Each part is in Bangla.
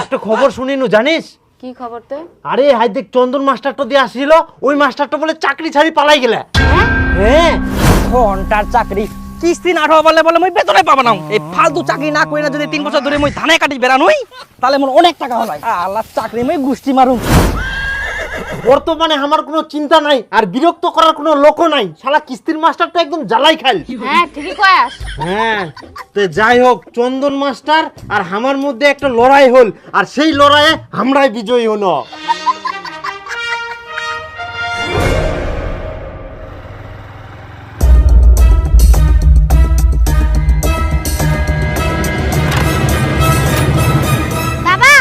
একটা খবর শুনিনু জানিস? কি খবর তো? আরে হাই দেখ চন্দন মাস্টারটা দিয়ে আসছিল, ওই মাস্টারটা বলে চাকরি ছাড়ি পালাই গেলে। হ্যাঁ ঘন্টার চাকরি কিস্তি না হওয়া বলে বলে মই বেতনে পাবো না। এই ফালতু চাকরি না করি না যদি 3 বছর ধরে মই ধানে কাটি বেড়ানোই তাহলে মোর অনেক টাকা হয়। আল্লাহ চাকরি মই গুষ্টি মারুম। বর্তমানে আমার কোনো চিন্তা নাই আর বিরক্ত করার কোনো লোকও নাই। শালা কিস্তির মাস্টারটা একদম জ্বালাই খাইল। হ্যাঁ ঠিকই কয়াস। হ্যাঁ তো যাই হোক, চন্দন মাস্টার আর আমার মধ্যে একটা লড়াই হল, আর সেই লড়াইয়ে আমরাই বিজয়ী হলো। বাবা,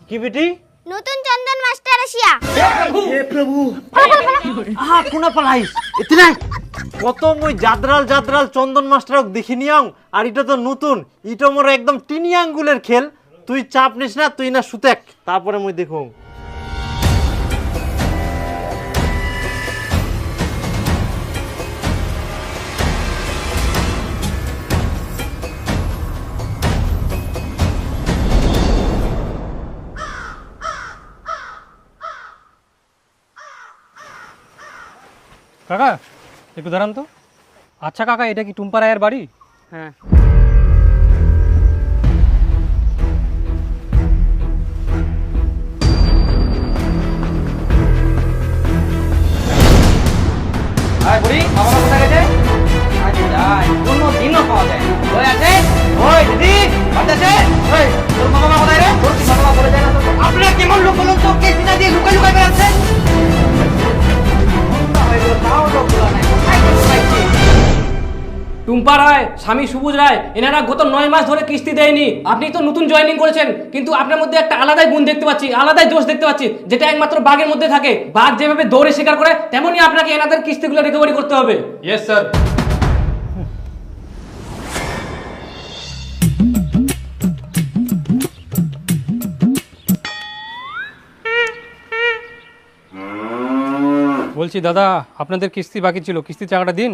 কি বেটি? নতুন চন্দন মাস্টার আসিয়া। হে প্রভু, আহা কোনা পালাইস ইতনা কত মই জাদরাল জাদরাল চন্দন মাস্টারক দেখিনিয়াং, আর এটা তো নতুন, এটা মোর একদম টিনি আঙ্গুলের খেল। তুই চাপ নিস না, তুই না সুতেক, তারপরে মই দেখুন। কাকা একটু দাঁড়ান তো। আচ্ছা কাকা, এটা কি টুম্পা রায়ের বাড়ি? হ্যাঁ আয় বুড়ি, বাবা কোথায় গেছে? আজ যাই কোনো দিনও পাওয়া যায় না। ওই আছে, ওই দিদি বাড়িতে আছে। ওই তোর বাবা কোথায় রে? তোর কি বাবা বলে যায় না তো? আপনারা কেমন লোক বলুন তো, কে চিনা দিয়ে লুকাই লুকাই বেড়াচ্ছেন? তাও লোক বলা নাই, কোথায় লুকাইছি? টুম্পা রায়, স্বামী সবুজ রায়, এনারা গত 9 মাস ধরে কিস্তি দেয়নি। আপনি তো নতুন জয়েনিং করেছেন, কিন্তু আপনার মধ্যে একটা আলাদাই গুণ দেখতে পাচ্ছি, আলাদাই দোষ দেখতে পাচ্ছি, যেটা একমাত্র বাঘের মধ্যে থাকে। বাঘ যেভাবে দৌড়ে শিকার করে, তেমনই আপনাকে এনাদের কিস্তিগুলো রিকভারি করতে হবে। Yes sir. বলছি দাদা, আপনাদের কিস্তি বাকি ছিল, কিস্তির টাকাটা দিন।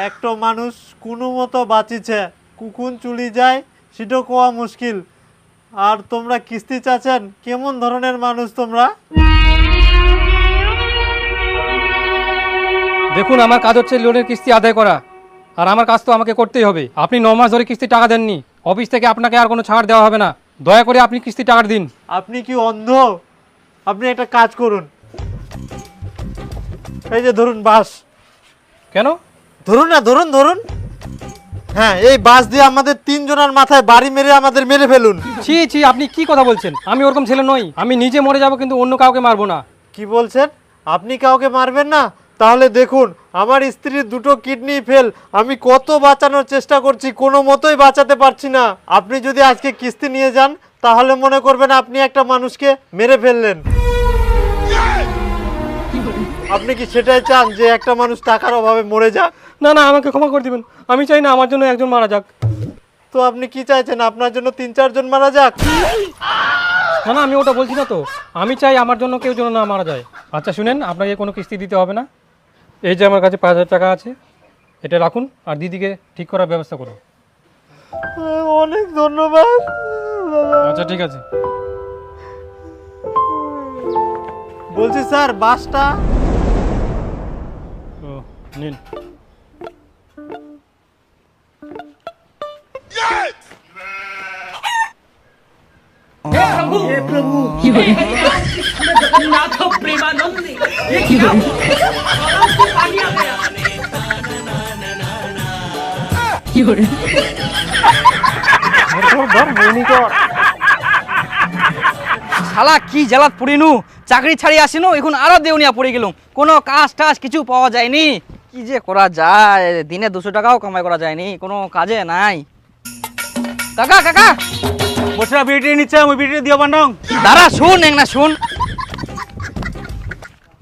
একটা মানুষ কোনো মতো বাঁচিছে, কুকুন চুলি যায় সেটা কোয়া মুশকিল, আর তোমরা কিস্তি চাচ্ছেন? কেমন ধরনের মানুষ তোমরা? দেখুন, আমার কাজ হচ্ছে লোনের কিস্তি আদায় করা, আর আমার কাজ তো আমাকে করতেই হবে। আপনি 9 মাস ধরে কিস্তির টাকা দেননি, অফিস থেকে আপনাকে আর কোনো ছাড় দেওয়া হবে না। দয়া করে আপনি কিস্তির টাকা দিন। আপনি কি অন্ধ? আপনি একটা কাজ করুন, এই যে ধরুন বাস। কেন? ধরুন না, ধরুন ধরুন। হ্যাঁ, এই বাস দিয়ে আমাদের 3 জনের মাথায় বাড়ি মেরে আমাদের মেরে ফেলুন। ছি ছি, আপনি কি কথা বলছেন? আমি ওরকম ছেলে নই। আমি নিজে মরে যাব, কিন্তু অন্য কাউকে মারবো না। কি বলছেন? আপনি কাউকে মারবেন না? তাহলে দেখুন, আমার স্ত্রীর 2টো কিডনি ফেল, আমি কত বাঁচানোর চেষ্টা করছি, কোনো মতোই বাঁচাতে পারছি না। আপনি যদি আজকে কিস্তি নিয়ে যান, তাহলে মনে করবেন আপনি একটা মানুষকে মেরে ফেললেন। আপনি কি সেটাই চান যে একটা মানুষ টাকার অভাবে মরে যাক? না না, আমাকে ক্ষমা করে দিবেন। আমি চাই না আমার জন্য একজন মারা যাক। তো আপনি কি চাইছেন, আপনার জন্য 3-4 জন মারা যাক? না না, আমি ওটা বলছি না তো। আমি চাই আমার জন্য কেউ যেন না মারা যায়। আচ্ছা শুনেন, আপনাকে কোনো কিস্তি দিতে হবে না। এই যে আমার কাছে 5,000 টাকা আছে, এটা রাখুন, আর দিদিকে ঠিক করার ব্যবস্থা করুন। অনেক ধন্যবাদ। আচ্ছা ঠিক আছে। বলছি স্যার, বাসটা ও নিন। শালা কি জ্বালাত পড়িনু, চাকরি ছাড়ি আসিনু, এখন আরো দেউনিয়া পড়ে গেলুম। কোনো কাজ টাজ কিছু পাওয়া যায়নি। কি যে করা যায়, দিনে 200 টাকাও কামাই করা যায়নি, কোনো কাজে নাই। কাকা কাকা, বসরা বিড়ি নিচ্ছে, আমি বিড়ি দিও বান্ডং। দাঁড়া শুন, এক না শুন,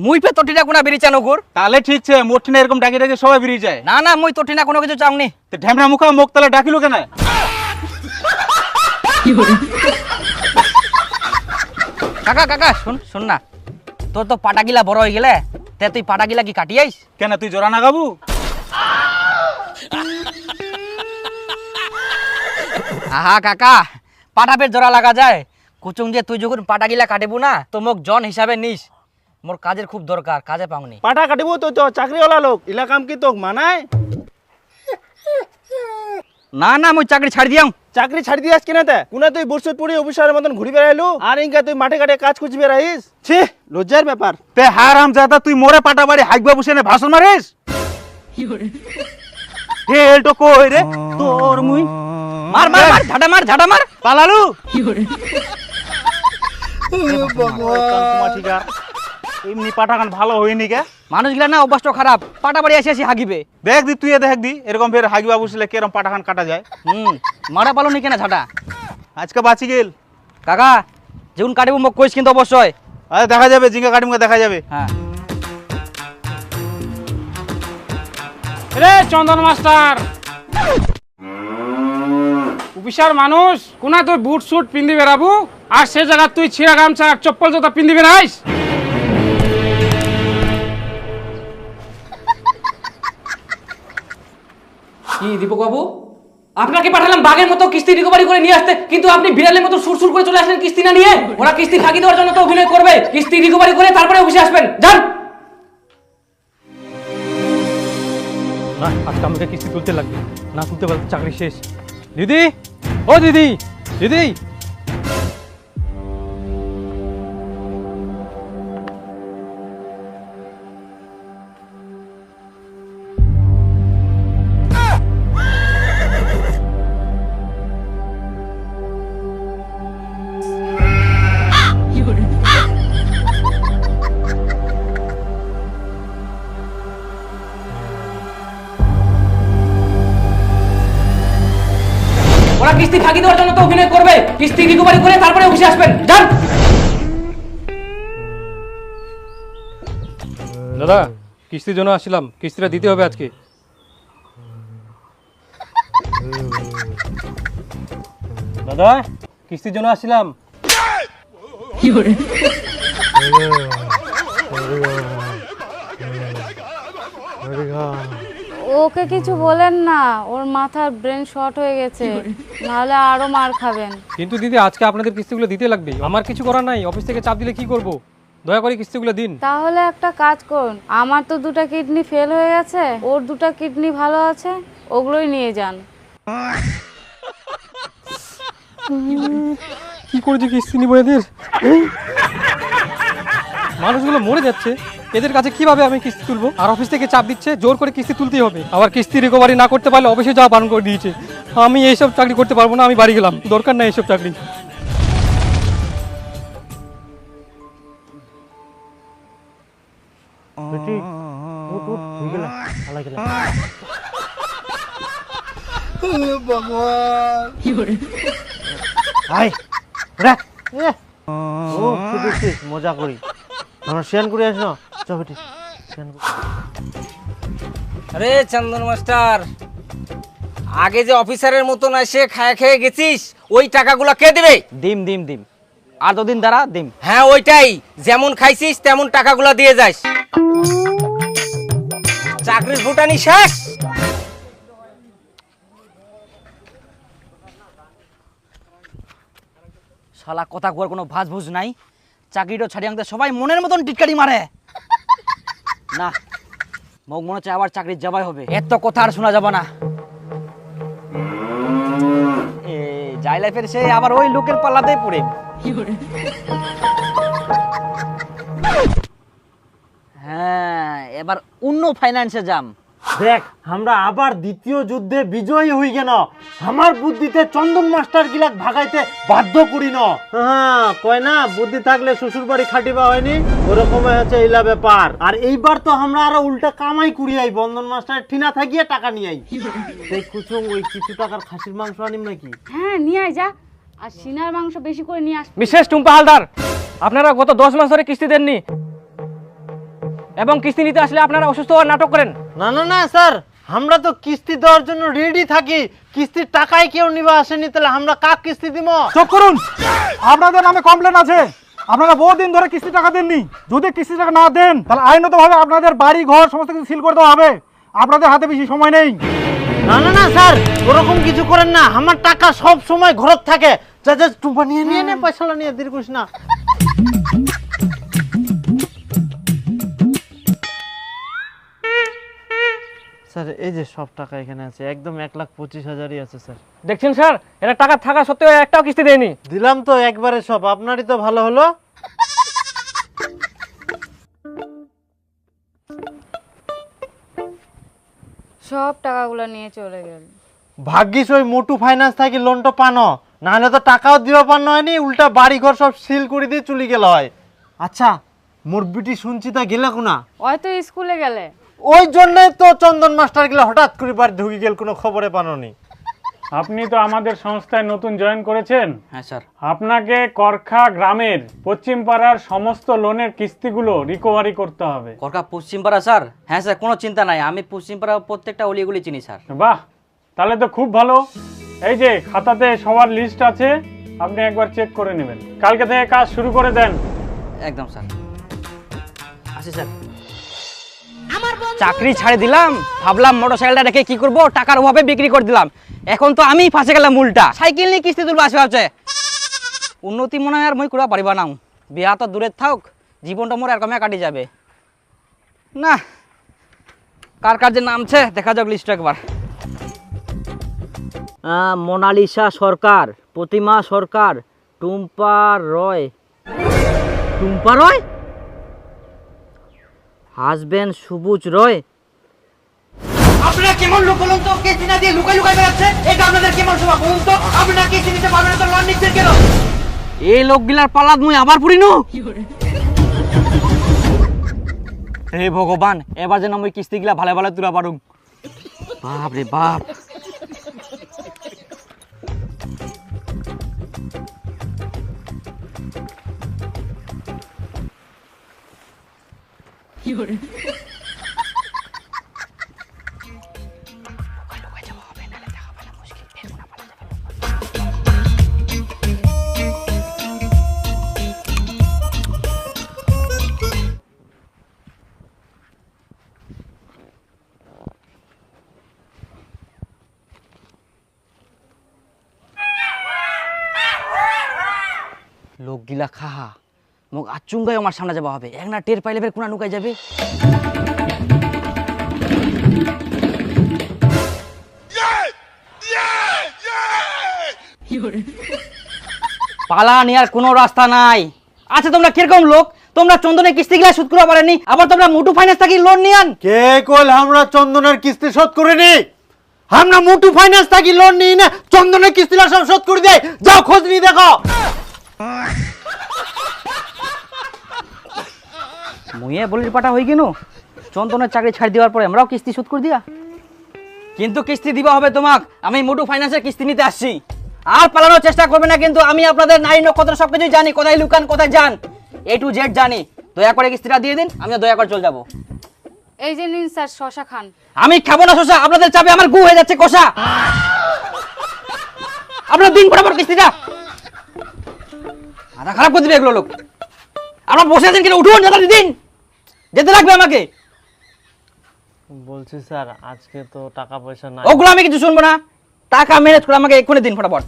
মুই পে তটিটা কোনা বেরি চানো গোর। তাহলে ঠিক আছে, মোট না এরকম ডাকি ডাকি সবাই বেরিয়ে যায়। না না, মুই তটিনা কোনো কিছু চাওনি। তো ঢ্যামরা মুখা মুখ তাহলে ডাকিলো কেন? কাকা কাকা শুন শুন না, তোর তো পাটাকিলা বড় হয়ে গেলে, তে তুই পাটাগিলা কি কাটিয়াইস? কেন তুই জোড়া না গাবু? আহা কাকা, পাটাপের জোড়া লাগা যায়? কুচুং যে তুই যখন পাটাগিলা কাটিবু না তো মোক জন হিসাবে নিস। মোর কাজের খুব দরকার, কাজে পাওনি। পাঠা কাটিব তো চ, চাকরিওয়ালা লোক, ইলা কাম কি তোক মানায়? না না, মই চাকরি ছাড়ি দিয়াম। চাকরি ছাড়ি দিয়াস কিনাতে? কোনা তুই বুরসুত পড়ি অফিসারের মতন ঘুরি বেড়াইলু, আর ইনকা তুই মাঠে ঘাটে কাজ খুঁজি বেড়াইস? ছি, লজ্জার ব্যাপার। তে হারাম জাদা, তুই মোরে পাটা বাড়ি হাইকবা বসে ভাষণ মারিস? হে এলটো কই রে তোর মুই? মার মার মার, ঝাড়া মার, ঝাড়া মার। পালালু? এমনি পাটা গান ভালো হয়নি কে? মানুষগুলা না অভ্যাসটা খারাপ, পাটা বাড়ি আসি আসি হাগিবে। দেখ দি তুই দেখ দি এরকম ফের হাগিবা বসলে কেরম পাটা গান কাটা যায়। মারা পালো নি কেন ঝাড়া? আজকে বাঁচি গেল কাকা, যেমন কাটিবো মোক কইস কিন্তু অবশ্যই। আরে দেখা যাবে, জিঙ্গা কাটিমুকে দেখা যাবে। হ্যাঁ রে চন্দন মাস্টার, অফিসার মানুষ কোনা তুই বুট সুট পিন্ধি বেড়াবো, আর সে জায়গা তুই ছিঁড়া গামছা আর চপ্পল জোতা পিন্ধি বেড়াইস? কি দীপক বাবু, আপনাকে পাঠালাম বাঘের মতো কিস্তি রিকভারি করে নিয়ে আসতে, কিন্তু আপনি বিড়ালের মতো সুরসুর করে চলে আসলেন কিস্তি না নিয়ে। ওরা কিস্তি ফাঁকি দেওয়ার জন্য তো অভিনয় করবে, কিস্তি রিকভারি করে তারপরে অফিসে আসবেন। যান। না, আজকে আমাকে কিস্তি তুলতে লাগবে, না তুলতে পারলে চাকরি শেষ। দিদি, ও দিদি, দিদি। ওরা কিস্তি ফাঁকি দেওয়ার জন্য তো অভিনয় করবে, কিস্তি রিকভারি করে তারপরে অফিসে আসবেন। যান। দাদা, কিস্তির জন্য আসছিলাম, কিস্তিটা দিতে হবে আজকে। দাদা, কিস্তির জন্য আসছিলাম। ওকে কিছু বলেন না, ওর মাথার ব্রেন শর্ট হয়ে গেছে, নাহলে আরো মার খাবেন। কিন্তু দিদি, আজকে আপনাদের কিস্তিগুলো দিতে লাগবে, আমার কিছু করার নাই। অফিস থেকে চাপ দিলে কি করব? দয়া করে কিস্তিগুলো দিন। তাহলে একটা কাজ করুন, আমার তো 2টা কিডনি ফেল হয়ে গেছে, ওর 2টা কিডনি ভালো আছে, ওগুলোই নিয়ে যান। কি করে যে কিস্তি নিব এদের? মানুষগুলো মরে যাচ্ছে, এদের কাছে কিভাবে আমি কিস্তি তুলবো? আর অফিস থেকে চাপ দিচ্ছে, জোর করে কিস্তি তুলতেই হবে। আবার কিস্তি রিকভারি না করতে পারলে অফিসে যাওয়া বারণ করে দিয়েছে। আমি এইসব চাকরি করতে পারবো না, আমি বাড়ি গেলাম, দরকার নাই এইসব চাকরি। মজা করি, আমরা শেয়ার করে আস না। চ বেটি, আরে চন্দন মাস্টার, আগে যে অফিসারের মতন এসে খায় খেয়ে গেছিস, ওই টাকাগুলো কে দিবে? দিম দিম দিম, আর 2 দিন দাঁড়া, দিম। হ্যাঁ ওইটাই, যেমন খাইছিস তেমন টাকাগুলো দিয়ে যাস। চাকরির ফুটানি শেষ। শালা কথা কর কোনো ভাজ ভুজ নাই, চাকরিটা ছাড়িয়ে আনতে সবাই মনের মতন টিটকারি মারে না। মোক মনে হচ্ছে আবার চাকরির যাবাই হবে, এত কথা আর শোনা যাবে না। যাই লাইফের সে আবার ওই লোকের পাল্লাতেই পড়ে। হ্যাঁ, এবার অন্য ফাইন্যান্সে যাম। দেখ, আমরা আবার দ্বিতীয় যুদ্ধে বিজয়ী হই কেন? আমার বুদ্ধিতে চন্দন মাস্টার গিলাক ভাগাইতে বাধ্য করি না। হ্যাঁ, কয় না বুদ্ধি থাকলে শ্বশুর বাড়ি খাটিবা হয়নি, ওরকম হচ্ছে এইলা ব্যাপার। আর এইবার তো আমরা আরো উল্টা কামাই করি আই, বন্ধন মাস্টার ঠিনা থাকিয়ে টাকা নিয়ে আই। দেখ কুচুং, ওই কিছু টাকার খাসির মাংস আনিম নাকি? হ্যাঁ নিয়ে আয় যা, আর সিনার মাংস বেশি করে নিয়ে আস। মিসেস টুম্পা হালদার, আপনারা গত 10 মাস ধরে কিস্তি দেননি, এবং কিস্তি নিতে আসলে আপনারা অসুস্থ হওয়ার নাটক করেন। না না না স্যার, আমরা তো কিস্তি দেওয়ার জন্য রেডি থাকি। কিস্তির টাকায় কেউ নিবা আসেনি, তাহলে আমরা কাক কিস্তি দিব? চুপ করুন, আপনাদের নামে কমপ্লেন আছে। আপনারা বহুদিন ধরে কিস্তি টাকা দেননি। যদি কিস্তি টাকা না দেন তাহলে আইনতভাবে আপনাদের বাড়ি ঘর সমস্ত কিছু সিল করে দেওয়া হবে। আপনাদের হাতে বেশি সময় নেই। না না না স্যার, ওরকম কিছু করেন না। আমার টাকা সব সময় ঘরত থাকে। যা যা টুপা নিয়ে নিয়ে নে, পয়সাটা নিয়ে দেরি করিস না। স্যার এই যে সব টাকা এখানে আছে, একদম 1,25,000ই আছে স্যার। দেখছেন স্যার, এরা টাকা থাকা সত্ত্বেও একটাও কিস্তি দেয়নি। দিলাম তো একবারে সব, আপনারই তো ভালো হলো। সব টাকাগুলো নিয়ে চলে গেল। ভাগ্যিস ওই মোটু ফাইন্যান্স থেকে লোনটা পানো, নাহলে তো টাকাও দিবা পানো হয়নি, উল্টা বাড়ি ঘর সব সিল করে দিয়ে চলে গেল হয়। আচ্ছা মোর বিটি শুনছি তা গেলে কোনা? হয়তো স্কুলে গেলে। ওই জন্যই তো চন্দন মাস্টার গেলে হঠাৎ করে বাড়ি ঢুকে গেল, কোনো খবরে পানোনি। আপনি তো আমাদের সংস্থায় নতুন জয়েন করেছেন। হ্যাঁ স্যার। আপনাকে করখা গ্রামের পশ্চিম পাড়ার সমস্ত লোনের কিস্তিগুলো রিকভারি করতে হবে। কলকাতা পশ্চিমপাড়া স্যার? হ্যাঁ স্যার, কোনো চিন্তা নাই, আমি পশ্চিমপাড়া প্রত্যেকটা অলিগুলি চিনি স্যার। বাহ, তাহলে তো খুব ভালো। এই যে খাতাতে সবার লিস্ট আছে, আপনি একবার চেক করে নেবেন। কালকে থেকে কাজ শুরু করে দেন। একদম স্যার। আসি স্যার। চাকরি ছাড়ে দিলাম, ভাবলাম মোটরসাইকেলটা রেখে কি করব, টাকার অভাবে বিক্রি করে দিলাম। এখন তো আমি ফাঁসে গেলাম উল্টা, সাইকেল নিয়ে কিস্তি তুলবো আসে ভাবছে। উন্নতি মনে হয় আর মই করা পারিবা না। বিয়া তো দূরে থাক, জীবনটা মোর এরকমই কাটি যাবে না। কার কার যে নামছে দেখা যাক লিস্ট একবার। মোনালিসা সরকার, প্রতিমা সরকার, টুম্পা রয়। টুম্পা রয়? হাজবেন্ড সবুজ রয়। আপনারা কেমন লোক বলুন তো, কেসি না দিয়ে লুকাই লুকাই বেড়াচ্ছে, এটা আপনাদের কেমন স্বভাব বলুন তো? আপনারা কেসি নিতে পারবেন না তো লোন নিচ্ছেন কেন? এই লোকগুলার পালাত মুই আবার পুরিনু। হে ভগবান, এবার যেন আমি কিস্তিগুলা ভালো ভালো তুলা পারুম। বাপ রে বাপ। লোকগিলা খাহা মোক আচুঙ্গাই আমার সামনে যাওয়া হবে, এক না টের পাইলে ফের কোনা নুকাই যাবে। পালা নেওয়ার কোনো রাস্তা নাই। আচ্ছা তোমরা কিরকম লোক, তোমরা চন্দনের কিস্তি গুলা শোধ করা পারেনি, আবার তোমরা মুটু ফাইন্যান্স থেকে লোন নিয়ান। কে কইল আমরা চন্দনের কিস্তি শোধ করিনি? আমরা মোটু ফাইন্যান্স থেকে লোন নিই না, চন্দনের কিস্তিটা সব শোধ করে দেয়। যাও খোঁজ নিয়ে দেখো। মুয়ে বলির পাটা হয়ে গেল, চন্দনের চাকরি ছাড় দেওয়ার পরে আমরাও কিস্তি শোধ করে দিয়া। কিন্তু কিস্তি দিবা হবে তোমাক, আমি মোটু ফাইন্যান্সের কিস্তি নিতে আসছি। আর পালানোর চেষ্টা করবে না কিন্তু, আমি আপনাদের নারী নক্ষত্র সবকিছু জানি, কোথায় লুকান কোথায় যান, A to Z জানি। দয়া করে কিস্তিটা দিয়ে দিন, আমিও দয়া করে চলে যাবো। এই যে নিন স্যার, শশা খান। আমি খাবো না শশা, আপনাদের চাপে আমার গু হয়ে যাচ্ছে কষা। আপনার দিন বরাবর কিস্তিটা মাথা খারাপ করে দিবে এগুলো লোক। আপনার বসে আছেন কিনা, উঠুন, দাদা দিন, যেতে লাগবে আমাকে। বলছি স্যার আজকে তো টাকা পয়সা নাই। ওগুলো আমি কিছু শুনবো না, টাকা ম্যানেজ করে আমাকে এক্ষুনি দিন ফটাফট।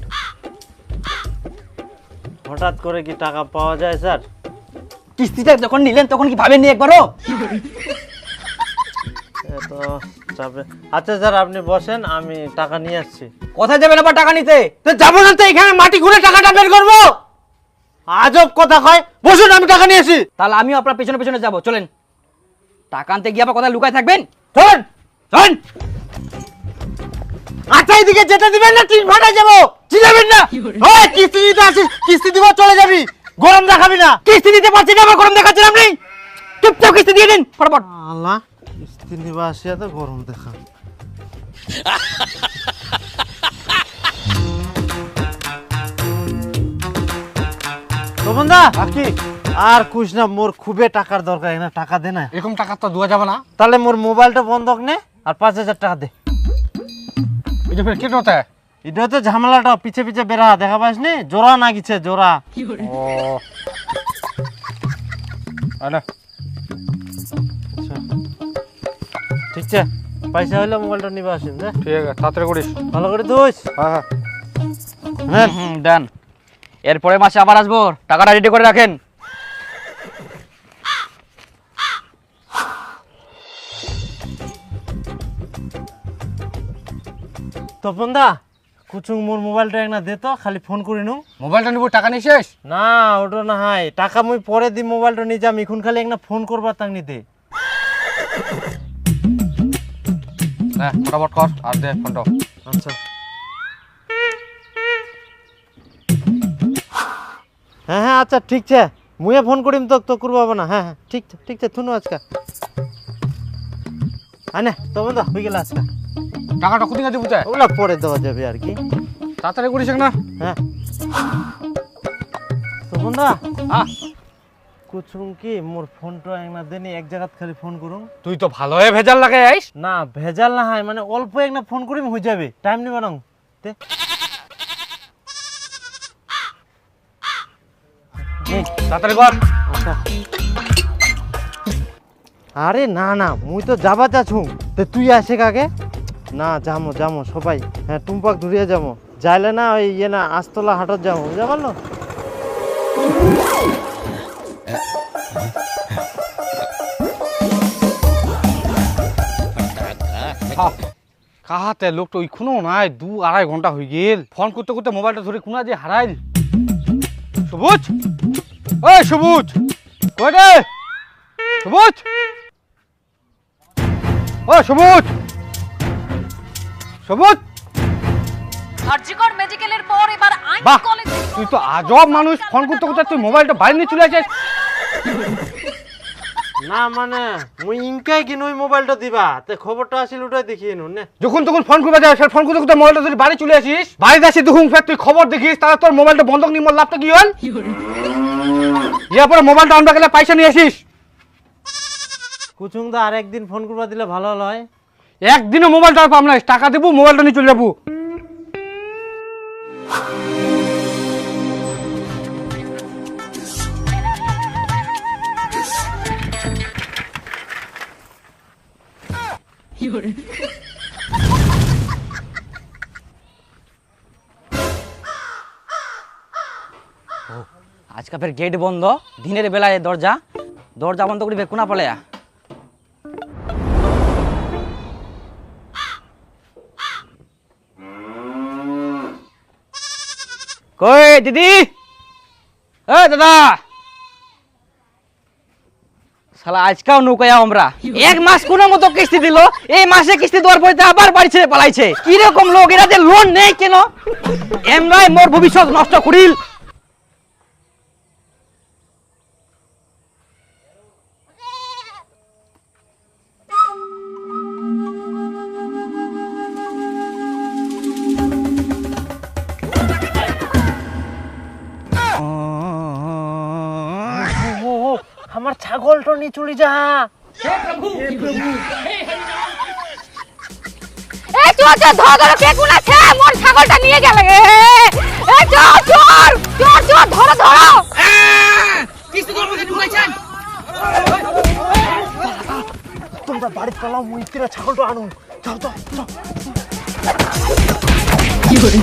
হঠাৎ করে কি টাকা পাওয়া যায় স্যার? কিস্তিটা যখন নিলেন তখন কি ভাবেননি একবারও? তো চাপে। আচ্ছা স্যার আপনি বসেন, আমি টাকা নিয়ে আসছি। কোথায় যাবেন আবার টাকা নিতে? তো যাবো না তো, এখানে মাটি ঘুরে টাকাটা বের করবো? আজব কথা কয়। বসুন, আমি টাকা নিয়ে আসি। তাহলে আমিও আপনার পেছনে পেছনে যাবো, চলেন। টাকা আনতে গিয়ে আবার কোথায় লুকায় থাকবেন? চলেন চলেন। আচ্ছা এদিকে যেতে দিবেন না, টিন ফাটাই যাবো। চিনাবেন না? ওই কিস্তি দিতে আসিস, কিস্তি দিব চলে যাবি, গরম দেখাবি না। কিস্তি দিতে পারছি না, আবার গরম দেখাচ্ছেন আপনি। চুপচাপ কিস্তি দিয়ে দিন ফটাফট। আল্লাহ, কিস্তি নিবা আসিয়া তো গরম দেখা। তো বন্ধা কি আর কুছ না, মোর খুবই টাকার দরকার, না টাকা দে না। এরকম টাকা তো দেওয়া যাবে না। তাহলে মোর মোবাইলটা বন্ধক নে আর 5,000 টাকা দে। এই যে ফের কি হতে? এটা হচ্ছে ঝামেলাটা, পিছে পিছে বেড়া দেখা পাস নি, জোড়া না গেছে জোড়া। ও আনা ঠিক আছে, পয়সা হলে মোবাইলটা নিবে আসেন। ঠিক আছে, তাড়াতাড়ি করিস। ভালো করে দোষ। হ্যাঁ হ্যাঁ দেন, এরপরে মাসে আবার আসবো, টাকাটা রেডি করে রাখেন। তপন দা, কুচুং মোর মোবাইলটা একটা দে তো, খালি ফোন করে নু। মোবাইলটা নিব, টাকা নিয়ে শেষ? না ওটা না হয়, টাকা মুই পরে দি, মোবাইলটা নিয়ে যাম, এখন খালি একটা ফোন করবার তাক নিতে। হ্যাঁ ফটাফট কর আর দে ফোনটা। আচ্ছা হ্যাঁ হ্যাঁ আচ্ছা ঠিক আছে, মুয়ে ফোন করিম তো, তো করবো না। হ্যাঁ হ্যাঁ ঠিক আছে ঠিক আছে, থুনু আজকে। হ্যাঁ না তপন দা হয়ে গেল আজকে। টাকাটা কোথায় দেবো? ওগুলা পরে দেওয়া যাবে আর কি। তাড়াতাড়ি করিস না। হ্যাঁ তপন দা, হ্যাঁ কুচুং কি মোর ফোনটা একটা দেনি, এক জায়গাত খালি ফোন করুন। তুই তো ভালো হয়ে ভেজাল লাগে আইস। না ভেজাল না হয়, মানে অল্প একটা ফোন করিম হয়ে যাবে, টাইম নিবে না। তাড়াতাড়ি কর। আচ্ছা আরে না না, মুই তো যাবা চাছুং, তে তুই আসে কাকে? না যামো যামো সবাই, হ্যাঁ টুম্পাক ধরিয়ে যাবো, যাইলে না ওই ইয়ে না আস্তলা হাটত যাবো, বুঝা পারলো? কাহাতে লোকটা ওইখানেও নাই, 2-2.5 ঘন্টা হয়ে গেল, ফোন করতে করতে মোবাইলটা ধরে কোনা যে হারাইল। সবুজ, ওই সবুজ কই রে? সবুজ, ও সবুজ, সবুজ। আরজিকর মেডিকেলের পর এবার আইন বাহ, কলেজে তুই তো আজব মানুষ, ফোন করতে করতে তুই মোবাইলটা বাইরে নিয়ে চলে আসিস। না মানে মুই ইনকাই কিন ওই মোবাইলটা দিবা, তে খবরটা আসিল ওটাই দেখিয়ে নুন নে। যখন তখন ফোন করবে যাস, ফোন করতে করতে মোবাইলটা ধরে বাড়ি চলে আসিস, বাড়িতে আসি দেখুন ফের তুই খবর দেখিস, তাহলে তোর মোবাইলটা বন্ধক নিয়ে মোর লাভটা কি হল? ইয়ার পরে মোবাইলটা আনবা গেলে পয়সা নিয়ে আসিস। কুচুং দা আর একদিন ফোন করবা দিলে ভালো হয়। একদিনও মোবাইলটা আর পাম না, টাকা দেবো মোবাইলটা নিয়ে চলে যাবো। আজকে ফের গেট বন্ধ, দিনের বেলায় দরজা দরজা বন্ধ করি ফের কোনা পলেয়া। কই দিদি, এ দাদা, শালা আজকাও নৌকায় আমরা 1 মাস কোন মতো কিস্তি দিল, এই মাসে কিস্তি দেওয়ার পরে আবার বাড়ি ছেড়ে পালাইছে। কি রকম লোক এরা, যে লোন নেই কেন? এমরাই মোর ভবিষ্যৎ নষ্ট করিল। আমার ছাগলটা নিয়ে চলে যা। এই চোর চোর ধর ধর, কে কোন আছে? মোর ছাগলটা নিয়ে গেল। এই চোর চোর চোর চোর, ধরো ধরো। তোমরা বাড়ি পালাও, মুই তিরা ছাগলটা আনো। যাও যাও যাও। কি করে